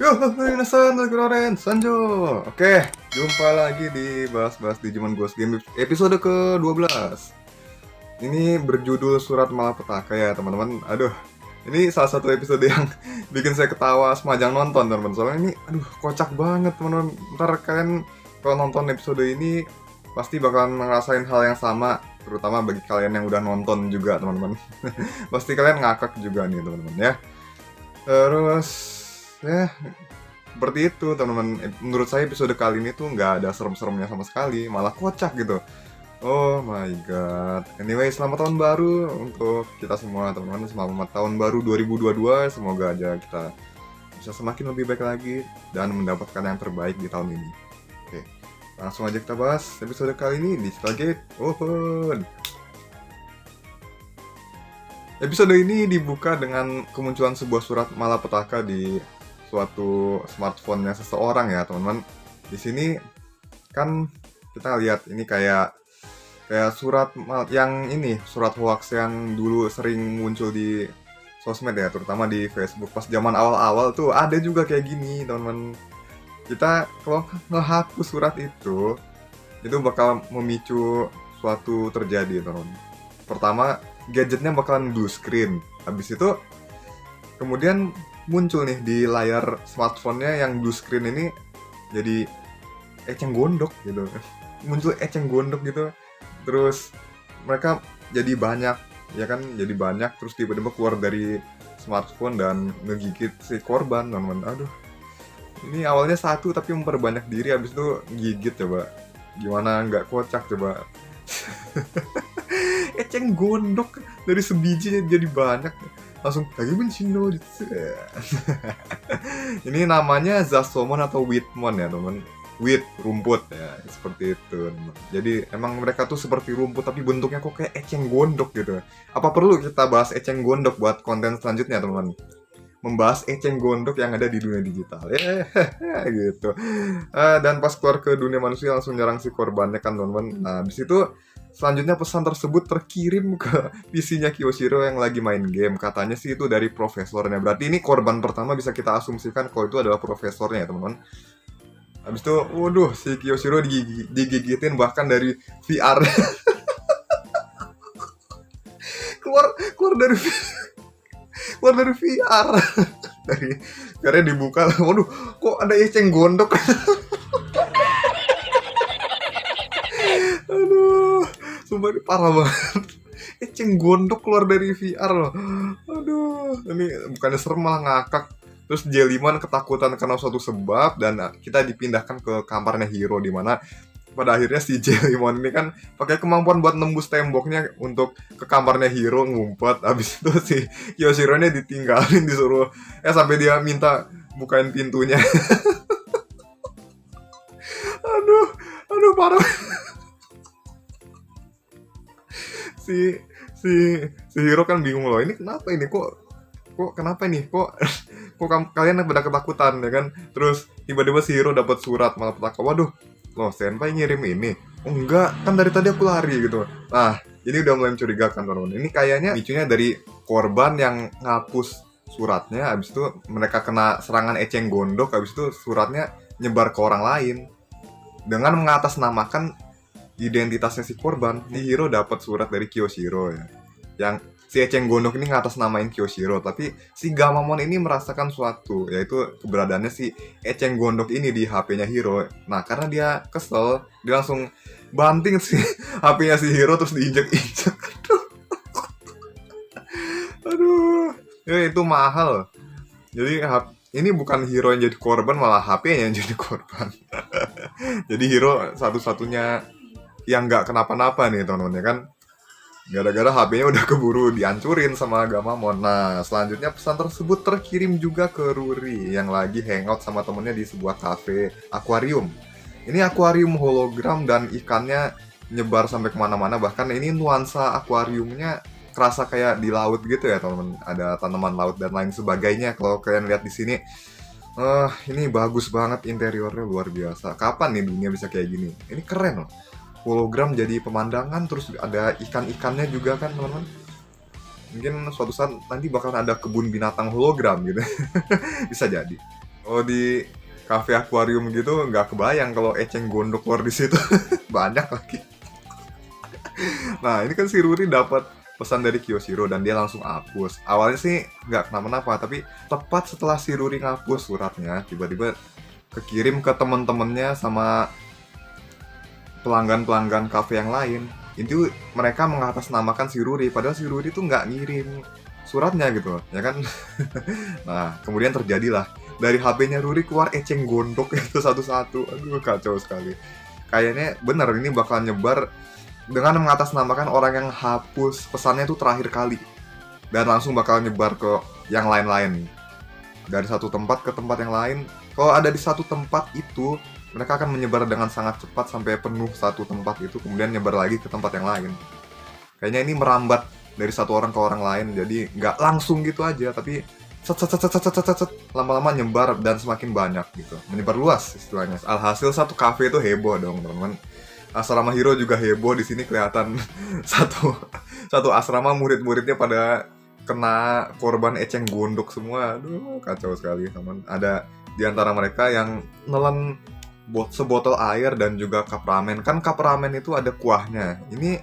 Yo, minasan, Loren, Sanjo. Oke, jumpa lagi di bahas-bahas Digimon Ghost Game episode ke-12. Ini berjudul Surat Malapetaka ya, teman-teman. Aduh, ini salah satu episode yang bikin saya ketawa semajang nonton, teman-teman. Soalnya ini, kocak banget, teman-teman. Ntar kalian kalau nonton episode ini pasti bakalan ngerasain hal yang sama, terutama bagi kalian yang udah nonton juga, teman-teman. Pasti kalian ngakak juga nih, teman-teman ya. Terus ya seperti itu teman-teman. Menurut saya episode kali ini tuh nggak ada serem-seremnya sama sekali, malah kocak gitu. Oh my god. Anyway, selamat tahun baru untuk kita semua teman-teman. Selamat tahun baru 2022. Semoga aja kita bisa semakin lebih baik lagi dan mendapatkan yang terbaik di tahun ini. Oke, langsung aja kita bahas episode kali ini di Stargate Open. Episode ini dibuka dengan kemunculan sebuah surat malapetaka di suatu smartphone-nya seseorang ya, teman-teman. Di sini kan kita lihat ini kayak surat yang ini, surat hoax yang dulu sering muncul di sosmed ya, terutama di Facebook. Pas zaman awal-awal tuh ada juga kayak gini, teman-teman. Kita kalau ngehapus surat itu bakal memicu suatu terjadi, teman-teman. Pertama, gadgetnya bakalan blue screen. Habis itu kemudian muncul nih di layar smartphone-nya yang blue screen ini jadi eceng gondok gitu. Muncul eceng gondok gitu. Terus mereka jadi banyak, ya kan? Jadi banyak terus tiba-tiba keluar dari smartphone dan ngegigit si korban, teman-teman. Aduh. Ini awalnya satu tapi memperbanyak diri, habis itu gigit coba. Gimana nggak kocak coba. Eceng gondok dari sebiji jadi banyak, langsung lagi Shino gitu. Ini namanya Zasomon atau Witmon ya teman. Wit, rumput ya, seperti itu. Jadi emang mereka tuh seperti rumput tapi bentuknya kok kayak eceng gondok gitu. Apa perlu kita bahas eceng gondok buat konten selanjutnya teman-teman? Membahas eceng gondok yang ada di dunia digital ya. Gitu. Dan pas keluar ke dunia manusia langsung nyerang si korbannya kan teman-teman. Nah habis itu selanjutnya pesan tersebut terkirim ke PC-nya Kyoshiro yang lagi main game. Katanya sih itu dari profesornya. Berarti ini korban pertama bisa kita asumsikan kalau itu adalah profesornya ya teman-teman. Habis itu, waduh, si Kyoshiro digigitin bahkan dari VR. keluar dari keluar dari VR. Dari karena dibuka, waduh, kok ada eceng gondok. Aduh, sumpah ini parah banget. Eceng gondok keluar dari VR loh. Aduh, ini bukannya serem malah ngakak. Terus Jellyman ketakutan karena suatu sebab dan kita dipindahkan ke kamarnya Hiro, di mana pada akhirnya si Jellyman ini kan pakai kemampuan buat nembus temboknya untuk ke kamarnya Hiro, ngumpet. Habis itu si Kyoshiro-nya ditinggalin, disuruh sampai dia minta bukain pintunya. aduh parah. si Hiro kan bingung loh, ini kenapa ini kok kenapa nih kok kalian pada ketakutan ya kan. Terus tiba-tiba si Hiro dapat surat malapetaka. Waduh, loh senpai ngirim ini. Oh enggak, kan dari tadi aku lari gitu. Nah ini udah mulai mencurigakan teman-teman. Ini kayaknya micunya dari korban yang ngapus suratnya, habis itu mereka kena serangan eceng gondok, habis itu suratnya nyebar ke orang lain. Dengan mengatasnamakan identitasnya si korban, si Hiro dapat surat dari Kyoshiro ya. Yang si eceng gondok ini ngatasnamain Kyoshiro, tapi si Gamamon ini merasakan suatu, yaitu keberadaannya si eceng gondok ini di HP-nya Hiro. Nah, karena dia kesel, dia langsung banting si HP-nya si Hiro terus diinjek-injek. Aduh, ya itu mahal. Jadi ini bukan Hiro yang jadi korban, malah HP-nya yang jadi korban. Jadi Hiro satu-satunya yang nggak kenapa-napa nih teman-teman ya kan. Gara-gara HP-nya udah keburu dihancurin sama Gamamon. Nah, selanjutnya pesan tersebut terkirim juga ke Ruri yang lagi hangout sama temennya di sebuah cafe akuarium. Ini akuarium hologram dan ikannya nyebar sampai kemana-mana. Bahkan ini nuansa akuariumnya kerasa kayak di laut gitu ya teman-teman. Ada tanaman laut dan lain sebagainya. Kalau kalian lihat di sini, ini bagus banget interiornya, luar biasa. Kapan nih dunia bisa kayak gini? Ini keren loh. Hologram jadi pemandangan, terus ada ikan-ikannya juga kan teman-teman. Mungkin suatu saat nanti bakal ada kebun binatang hologram gitu. Bisa jadi. Oh, di cafe akuarium gitu nggak kebayang kalau eceng gondok keluar di situ. Banyak lagi. Nah, ini kan si Ruri dapat pesan dari Kiyoshiro dan dia langsung hapus. Awalnya sih nggak kenapa-napa, tapi tepat setelah si Ruri ngapus suratnya, tiba-tiba kekirim ke temen-temennya sama pelanggan-pelanggan kafe yang lain. Itu mereka mengatasnamakan si Ruri, padahal si Ruri tuh nggak ngirim suratnya gitu, ya kan? Nah, kemudian terjadilah dari HP-nya Ruri keluar eceng gondok itu satu-satu. Aduh, kacau sekali. Kayaknya bener ini bakal nyebar dengan mengatasnamakan orang yang hapus pesannya itu terakhir kali dan langsung bakal nyebar ke yang lain-lain dari satu tempat ke tempat yang lain. Kalau ada di satu tempat itu mereka akan menyebar dengan sangat cepat sampai penuh satu tempat itu, kemudian nyebar lagi ke tempat yang lain. Kayaknya ini merambat dari satu orang ke orang lain, jadi nggak langsung gitu aja, tapi set set set set set set set, set, lama-lama nyebar dan semakin banyak gitu, menyebar luas istilahnya. Alhasil satu kafe itu heboh dong teman-teman. Asrama Hero juga heboh di sini, kelihatan satu asrama murid-muridnya pada kena korban eceng gondok semua. Aduh, kacau sekali teman. Ada di antara mereka yang nelen sebotol air dan juga cup ramen. Kan cup ramen itu ada kuahnya. Ini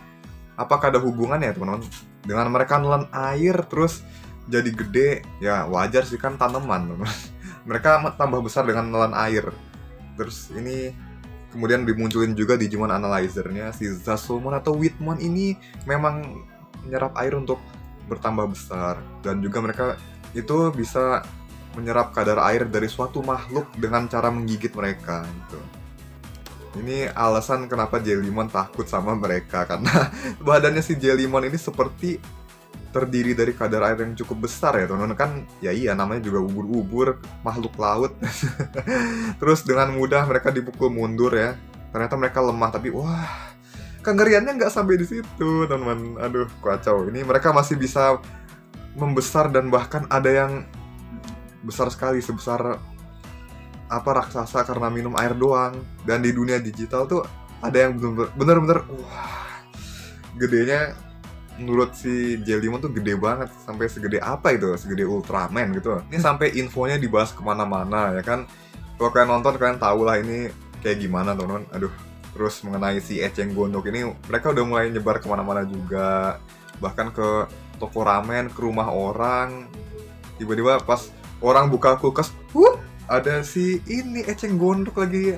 apakah ada hubungannya teman-teman? Dengan mereka nelen air terus jadi gede, ya wajar sih kan tanaman teman. Mereka tambah besar dengan nelen air. Terus ini kemudian dimunculin juga Digimon Analyzer-nya, si Zasomon atau Witmon ini memang menyerap air untuk bertambah besar, dan juga mereka itu bisa menyerap kadar air dari suatu makhluk dengan cara menggigit mereka gitu. Ini alasan kenapa Jellymon takut sama mereka, karena badannya si Jellymon ini seperti terdiri dari kadar air yang cukup besar ya teman-teman. Kan ya iya, namanya juga ubur-ubur, makhluk laut. Terus dengan mudah mereka dipukul mundur ya. Ternyata mereka lemah, tapi wah, kengeriannya nggak sampai di situ teman-teman. Aduh, kacau. Ini mereka masih bisa membesar dan bahkan ada yang besar sekali, sebesar apa raksasa karena minum air doang. Dan di dunia digital tuh ada yang bener-bener wah, gedenya menurut si Jellymon tuh gede banget, sampai segede apa itu, segede Ultraman gitu. Ini sampai infonya dibahas kemana-mana ya kan. Kalau kalian nonton kalian tahu lah ini kayak gimana teman-teman. Aduh, terus mengenai si eceng gondok ini mereka udah mulai nyebar kemana-mana juga, bahkan ke toko ramen, ke rumah orang. Tiba-tiba pas orang buka kulkas, ada si ini eceng gondok lagi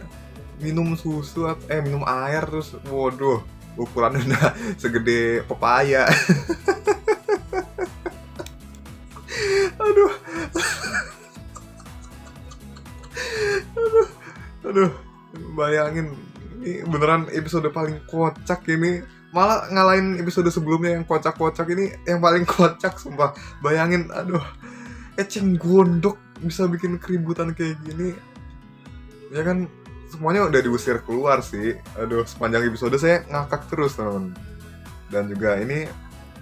minum susu, minum air, terus waduh, ukurannya udah segede pepaya. Aduh. Aduh, bayangin, ini beneran episode paling kocak ini. Malah ngalahin episode sebelumnya yang kocak-kocak, ini yang paling kocak sumpah. Bayangin, aduh, eceng gondok bisa bikin keributan kayak gini. Ya kan, semuanya udah diusir keluar sih. Aduh, sepanjang episode saya ngakak terus teman-teman. Dan juga ini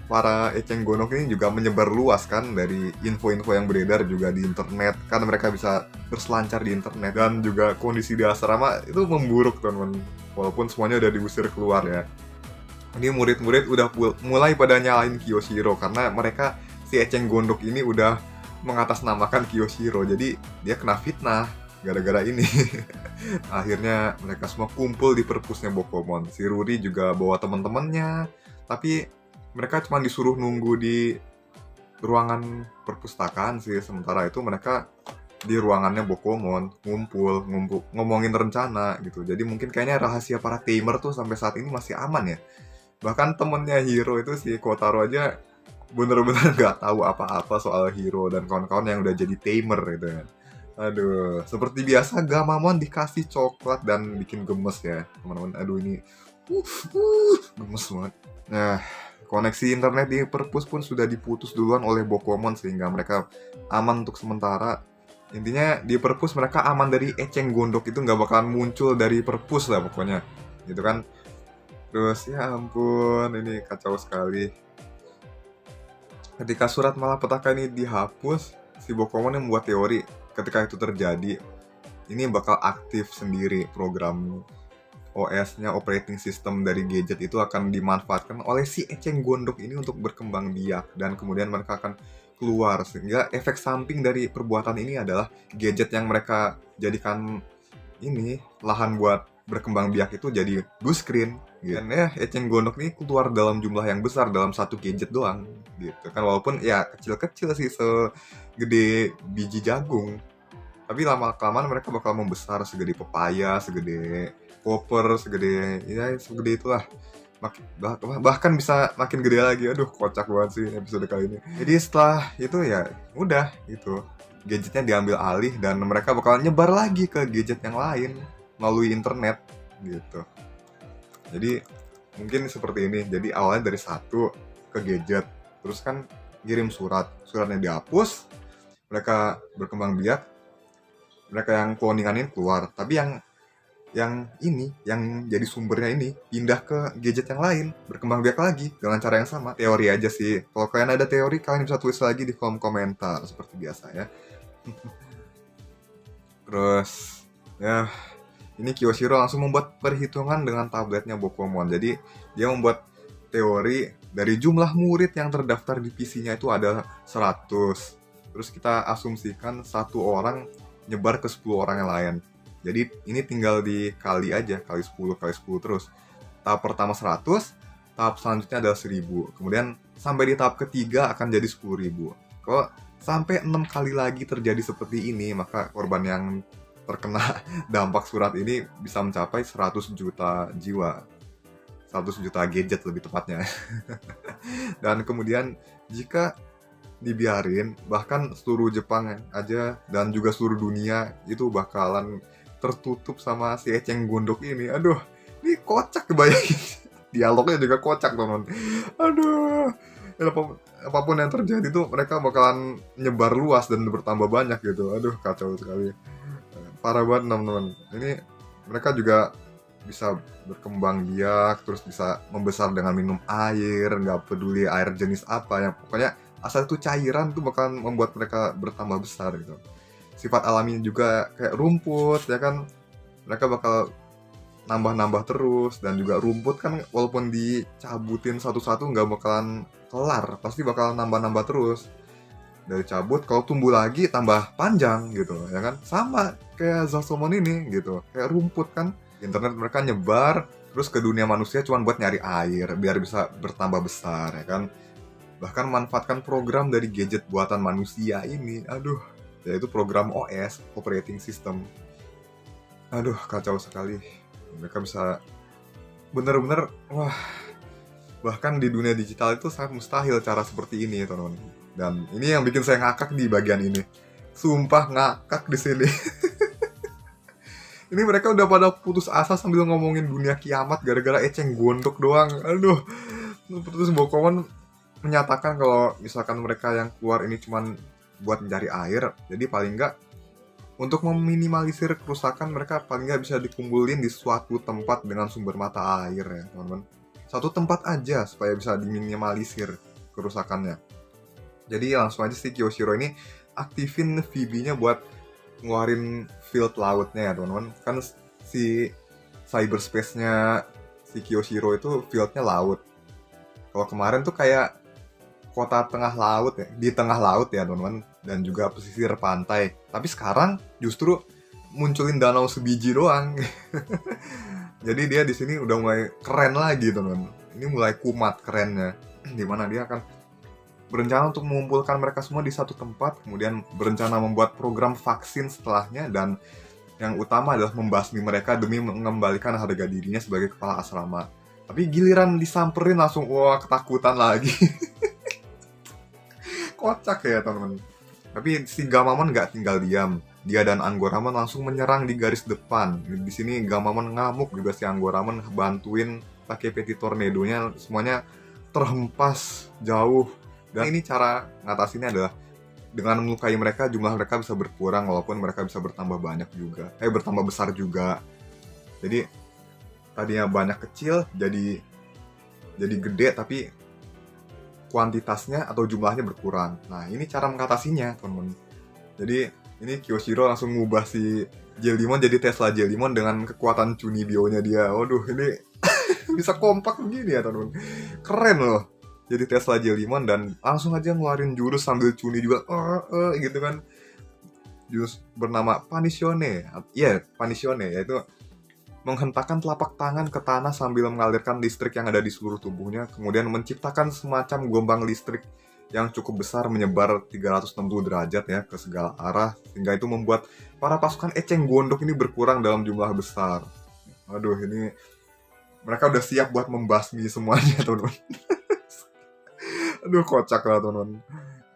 para eceng gondok ini juga menyebar luas kan, dari info-info yang beredar juga di internet. Kan mereka bisa berselancar di internet, dan juga kondisi di asrama itu memburuk teman-teman. Walaupun semuanya udah diusir keluar ya. Ini murid-murid udah mulai pada nyalain Kiyoshiro karena mereka, si eceng gondok ini udah mengatasnamakan Kiyoshiro. Jadi dia kena fitnah gara-gara ini. Akhirnya mereka semua kumpul di perpusnya Bokomon. Si Ruri juga bawa teman-temannya, tapi mereka cuma disuruh nunggu di ruangan perpustakaan sih. Sementara itu mereka di ruangannya Bokomon ngumpul ngomongin rencana gitu. Jadi mungkin kayaknya rahasia para tamer tuh sampai saat ini masih aman ya. Bahkan temennya Hiro itu si Kotaro aja bener-bener nggak tahu apa-apa soal Hiro dan kawan-kawan yang udah jadi tamer gitu ya. Aduh, seperti biasa Gamamon dikasih coklat dan bikin gemes ya teman-teman. Aduh, ini gemes banget. Nah, koneksi internet di perpus pun sudah diputus duluan oleh Bokomon sehingga mereka aman untuk sementara. Intinya di perpus mereka aman dari eceng gondok, itu nggak bakalan muncul dari perpus lah pokoknya, gitu kan. Terus ya ampun, ini kacau sekali. Ketika surat malapetaka ini dihapus, si Bokomon yang membuat teori ketika itu terjadi, ini bakal aktif sendiri program OS-nya, operating system dari gadget itu akan dimanfaatkan oleh si eceng gondok ini untuk berkembang biak, dan kemudian mereka akan keluar, sehingga efek samping dari perbuatan ini adalah gadget yang mereka jadikan ini lahan buat berkembang biak itu jadi blue screen gitu. Dan ya eceng gondok ini keluar dalam jumlah yang besar dalam satu gadget doang gitu kan, walaupun ya kecil-kecil sih segede biji jagung, tapi lama kelamaan mereka bakal membesar segede pepaya, segede koper, segede ya segede itulah. Bahkan bisa makin gede lagi. Aduh, kocak banget sih episode kali ini. Jadi setelah itu ya udah gitu, gadgetnya diambil alih dan mereka bakal nyebar lagi ke gadget yang lain melalui internet gitu. Jadi mungkin seperti ini. Jadi awalnya dari satu ke gadget, terus kan kirim suratnya dihapus, mereka berkembang biak, mereka yang cloningan keluar, tapi yang jadi sumbernya ini pindah ke gadget yang lain, berkembang biak lagi dengan cara yang sama. Teori aja sih. Kalau kalian ada teori, kalian bisa tulis lagi di kolom komentar seperti biasa ya. Terus ya, ini Kyoshiro langsung membuat perhitungan dengan tabletnya Bokomon. Jadi dia membuat teori dari jumlah murid yang terdaftar di PC-nya itu ada 100. Terus kita asumsikan satu orang nyebar ke 10 orang yang lain. Jadi ini tinggal dikali aja, kali 10 terus. Tahap pertama 100, tahap selanjutnya adalah 1000. Kemudian sampai di tahap ketiga akan jadi 10.000. Kalau sampai 6 kali lagi terjadi seperti ini, maka korban yang terkena dampak surat ini bisa mencapai 100 juta jiwa. 100 juta gadget lebih tepatnya. Dan kemudian jika dibiarin, bahkan seluruh Jepang aja dan juga seluruh dunia itu bakalan tertutup sama si eceng gondok ini. Aduh, ini kocak kebayangin. Dialognya juga kocak, teman. Aduh, apapun yang terjadi tuh mereka bakalan nyebar luas dan bertambah banyak gitu. Aduh, kacau sekali. Parah banget, teman-teman. Ini mereka juga bisa berkembang biak, terus bisa membesar dengan minum air, nggak peduli air jenis apa, yang pokoknya asal itu cairan tuh bakalan membuat mereka bertambah besar gitu. Sifat alaminya juga kayak rumput ya kan, mereka bakal nambah-nambah terus. Dan juga rumput kan walaupun dicabutin satu-satu nggak bakalan kelar, pasti bakal nambah-nambah terus. Dari cabut, kalau tumbuh lagi tambah panjang gitu ya kan, sama kayak Zasomon ini gitu, kayak rumput kan. Internet mereka nyebar terus ke dunia manusia cuma buat nyari air biar bisa bertambah besar ya kan. Bahkan manfaatkan program dari gadget buatan manusia ini, aduh, yaitu program OS, operating system. Aduh, kacau sekali. Mereka bisa bener-bener, wah, bahkan di dunia digital itu sangat mustahil cara seperti ini, teman-teman. Dan ini yang bikin saya ngakak di bagian ini. Sumpah ngakak di sini. Ini mereka udah pada putus asa sambil ngomongin dunia kiamat gara-gara eceng gondok doang. Aduh, terus Bokomon menyatakan kalau misalkan mereka yang keluar ini cuman buat mencari air, jadi paling nggak untuk meminimalisir kerusakan mereka paling nggak bisa dikumpulin di suatu tempat dengan sumber mata air ya teman-teman. Satu tempat aja supaya bisa diminimalisir kerusakannya. Jadi langsung aja si Kyoshiro ini aktifin VB-nya buat ngeluarin field lautnya ya teman-teman. Kan si cyberspace-nya si Kyoshiro itu fieldnya laut. Kalau kemarin tuh kayak kota tengah laut ya, di tengah laut ya teman-teman, dan juga pesisir pantai. Tapi sekarang justru munculin danau sebiji doang. Jadi dia di sini udah mulai keren lagi teman-teman. Ini mulai kumat kerennya, dimana dia akan berencana untuk mengumpulkan mereka semua di satu tempat, kemudian berencana membuat program vaksin setelahnya, dan yang utama adalah membasmi mereka demi mengembalikan harga dirinya sebagai kepala asrama. Tapi giliran disamperin langsung, wah, ketakutan lagi. Kocak ya teman-teman. Tapi si Gamamon nggak tinggal diam. Dia dan Anggoramon langsung menyerang di garis depan. Di sini Gamamon ngamuk juga, si Anggoramon bantuin pakai peti tornadonya, semuanya terhempas jauh. Dan ini cara ngatasinnya adalah dengan melukai mereka, jumlah mereka bisa berkurang walaupun mereka bisa bertambah banyak juga. Bertambah besar juga. Jadi tadinya banyak kecil jadi gede, tapi kuantitasnya atau jumlahnya berkurang. Nah, ini cara mengatasinya, teman-teman. Jadi, ini Kyoshiro langsung ngubah si Jellimon jadi Tesla Jellimon dengan kekuatan Chunibyo-nya dia. Waduh, ini bisa kompak begini ya, teman-teman. Keren loh. jadi Tesla Jellyman dan langsung aja ngeluarin jurus sambil cuni juga gitu kan. Jurus bernama Panisione. Iya, Panisione, yaitu menghentakkan telapak tangan ke tanah sambil mengalirkan listrik yang ada di seluruh tubuhnya, kemudian menciptakan semacam gelombang listrik yang cukup besar menyebar 360 derajat ya ke segala arah, sehingga itu membuat para pasukan eceng gondok ini berkurang dalam jumlah besar. Aduh, ini mereka udah siap buat membasmi semuanya, teman-teman. Aduh, kocak lah, teman-teman.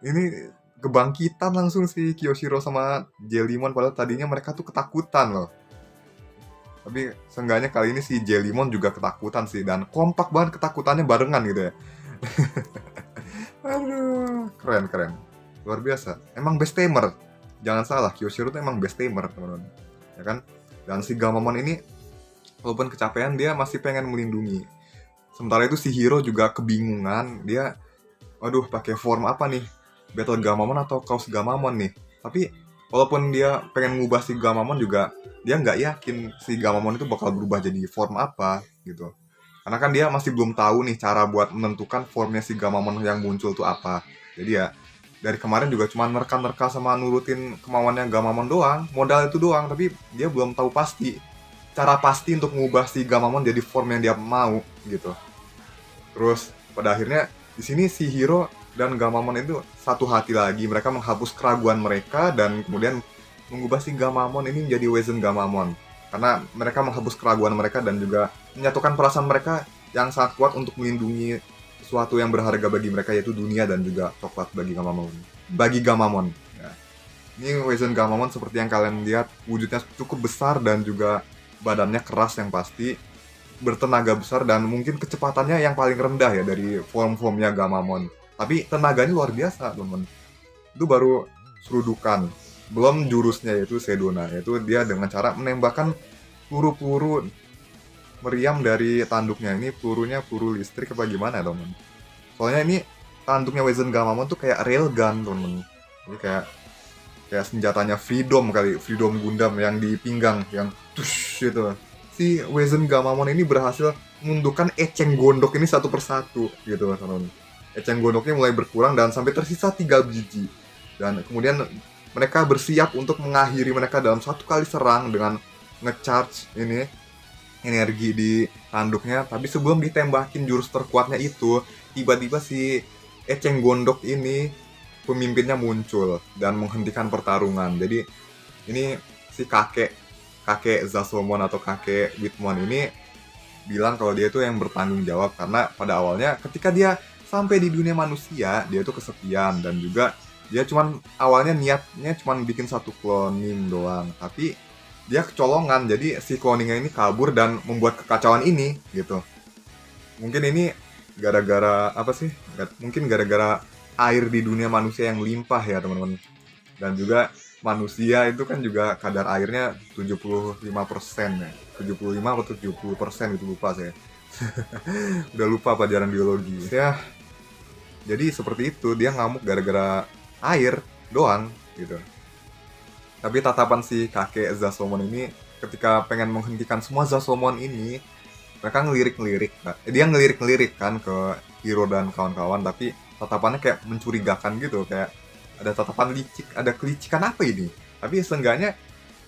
Ini kebangkitan langsung si Kyoshiro sama Jellymon, padahal tadinya mereka tuh ketakutan loh. Tapi seenggaknya kali ini si Jellymon juga ketakutan sih, dan kompak banget ketakutannya barengan gitu ya. Aduh, keren. Luar biasa. Emang best tamer. Jangan salah, Kyoshiro tuh emang best tamer, teman-teman. Ya kan? Dan si Gamamon ini, walaupun kecapean, dia masih pengen melindungi. Sementara itu si Hiro juga kebingungan. Dia, aduh, pakai form apa nih? Battle Gamamon atau Chaos Gamamon nih? Tapi, walaupun dia pengen ngubah si Gamamon juga, dia nggak yakin si Gamamon itu bakal berubah jadi form apa, gitu. Karena kan dia masih belum tahu nih cara buat menentukan formnya si Gamamon yang muncul tuh apa. Jadi ya, dari kemarin juga cuma nerka-nerka sama nurutin kemauannya Gamamon doang, modal itu doang, tapi dia belum tahu pasti cara pasti untuk mengubah si Gamamon jadi form yang dia mau gitu. Terus pada akhirnya di sini si Hiro dan Gamamon itu satu hati lagi, mereka menghapus keraguan mereka dan kemudian mengubah si Gamamon ini menjadi Wezen Gamamon. Karena mereka menghapus keraguan mereka dan juga menyatukan perasaan mereka yang sangat kuat untuk melindungi sesuatu yang berharga bagi mereka, yaitu dunia dan juga coklat bagi Gamamon. Ya. Ini Wezen Gamamon seperti yang kalian lihat, wujudnya cukup besar dan juga badannya keras yang pasti, bertenaga besar dan mungkin kecepatannya yang paling rendah ya dari form-formnya Gamamon. Tapi tenaganya luar biasa, teman. Itu baru serudukan. Belum jurusnya yaitu Sedona, yaitu dia dengan cara menembakkan peluru-peluru meriam dari tanduknya. Ini pelurunya peluru listrik apa gimana, teman? Soalnya ini tanduknya Wezen Gamamon tuh kayak railgun, teman. Jadi kayak senjatanya Freedom kali, Freedom Gundam yang di pinggang, yang tush gitu. Si Wezen Gamamon ini berhasil menundukkan eceng gondok ini satu persatu gitu, teman. Eceng gondoknya mulai berkurang dan sampai tersisa 3 biji. Dan kemudian mereka bersiap untuk mengakhiri mereka dalam satu kali serang dengan ngecharge ini energi di tanduknya. Tapi sebelum ditembakin jurus terkuatnya itu, tiba-tiba si eceng gondok ini pemimpinnya muncul dan menghentikan pertarungan. Jadi ini si kakek Zasomon atau kakek Whitmon ini bilang kalau dia itu yang bertanggung jawab, karena pada awalnya ketika dia sampai di dunia manusia dia itu kesepian dan juga dia cuman awalnya niatnya cuman bikin satu cloning doang, tapi dia kecolongan, jadi si cloningnya ini kabur dan membuat kekacauan ini gitu. Mungkin ini gara-gara apa sih? Mungkin gara-gara air di dunia manusia yang limpah ya, teman-teman. Dan juga manusia itu kan juga kadar airnya 75% ya. 75 atau 70% itu lupa saya. Udah lupa pelajaran biologi. Ya, jadi seperti itu, dia ngamuk gara-gara air doang gitu. Tapi tatapan si kakek Zasomon ini ketika pengen menghentikan semua Zasomon ini, mereka ngelirik-ngelirik. Dia ngelirik-ngelirik kan ke Hiro dan kawan-kawan, tapi tatapannya kayak mencurigakan gitu, kayak ada tatapan licik, ada kelicikan apa ini? Tapi seenggaknya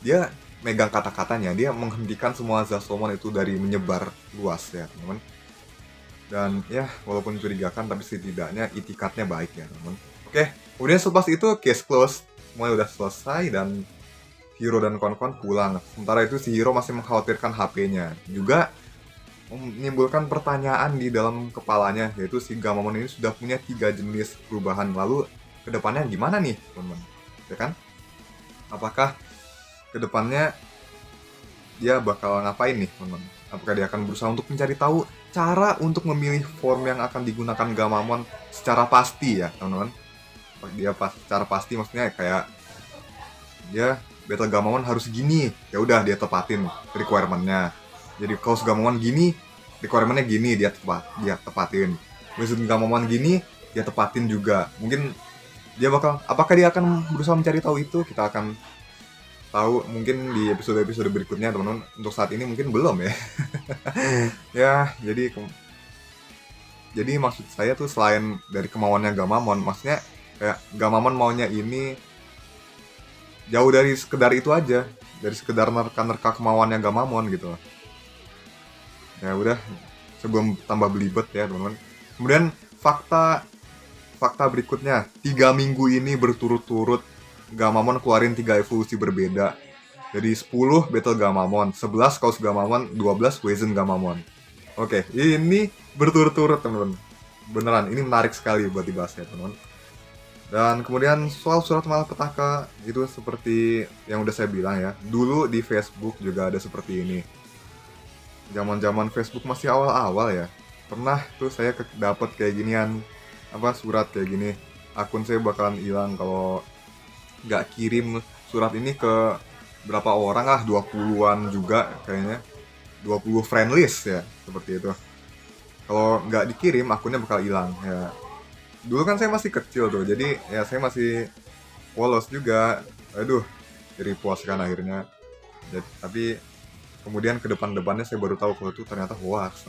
dia megang kata-katanya, dia menghentikan semua Zasomon itu dari menyebar luas ya, teman-teman. Dan ya, walaupun mencurigakan, tapi setidaknya itikadnya baik ya, teman. Oke, kemudian selepas itu case close, semuanya udah selesai dan Hiro dan kawan-kawan pulang. Sementara itu si Hiro masih mengkhawatirkan HP-nya. Juga menimbulkan pertanyaan di dalam kepalanya, yaitu si Gamamon ini sudah punya 3 jenis perubahan. Lalu kedepannya gimana nih, teman-teman? Ya kan? Apakah kedepannya dia bakal ngapain nih, teman-teman? Apakah dia akan berusaha untuk mencari tahu cara untuk memilih form yang akan digunakan Gamamon secara pasti ya, teman-teman? Dia secara pasti maksudnya kayak dia Battle Gamamon harus gini, ya udah dia tepatin requirement-nya. Jadi kalau Gamamon gini, requirement-nya gini, dia tepatin. Wezen Gamamon gini, dia tepatin juga. Mungkin dia apakah dia akan berusaha mencari tahu itu, kita akan tahu mungkin di episode-episode berikutnya, teman-teman. Untuk saat ini mungkin belum ya. Ya, jadi Jadi maksud saya tuh selain dari kemauannya Gamamon, maksudnya kayak Gamamon maunya ini jauh dari sekedar itu aja, dari sekedar nerka-nerka kemauannya Gamamon gitu. Ya udah, sebelum tambah belibet ya teman-teman. Kemudian fakta fakta berikutnya, 3 minggu ini berturut-turut Gamamon keluarin 3 evolusi berbeda. Jadi 10 Battle Gamamon, 11 Chaos Gamamon, 12 Wezen Gamamon. Oke, ini berturut-turut teman-teman. Beneran, ini menarik sekali buat dibahas ya teman-teman. Dan kemudian soal surat malapetaka itu seperti yang udah saya bilang ya. Dulu di Facebook juga ada seperti ini. Zaman-zaman Facebook masih awal-awal ya. Pernah tuh saya dapat kayak ginian, apa surat kayak gini. Akun saya bakalan hilang kalau nggak kirim surat ini ke berapa orang lah, 20-an juga kayaknya. 20 friend list ya, seperti itu. Kalau nggak dikirim akunnya bakal hilang ya. Dulu kan saya masih kecil tuh, jadi ya saya masih polos juga. Aduh, jadi puas kan akhirnya. Tapi kemudian ke depannya saya baru tahu kalau itu ternyata hoax.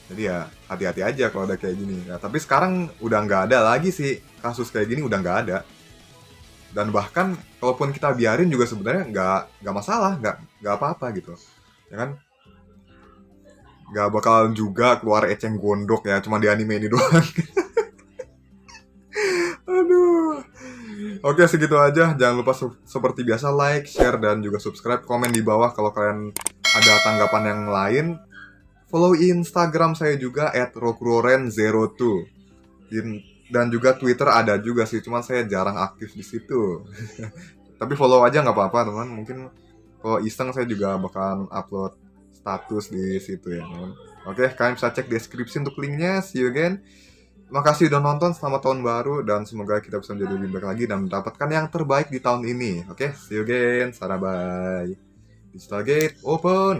Jadi ya hati-hati aja kalau ada kayak gini. Ya, tapi sekarang udah nggak ada lagi sih kasus kayak gini, udah nggak ada. Dan bahkan kalaupun kita biarin juga sebenarnya nggak masalah, nggak apa-apa gitu, ya kan? Nggak bakal juga keluar eceng gondok ya, cuma di anime ini doang. Aduh. Oke, segitu aja. Jangan lupa seperti biasa like, share, dan juga subscribe. Komen di bawah kalau kalian ada tanggapan yang lain. Follow Instagram saya juga @rokroren02. Dan juga Twitter ada juga sih, cuman saya jarang aktif di situ. Tapi follow aja nggak apa-apa teman. Mungkin kalau iseng saya juga bakalan upload status di situ ya teman. Oke, kalian bisa cek deskripsi untuk linknya. See you again. Makasih udah nonton, selamat tahun baru, dan semoga kita bisa menjadi lebih baik lagi dan mendapatkan yang terbaik di tahun ini. Oke, see you again, bye. Digital Gate, open!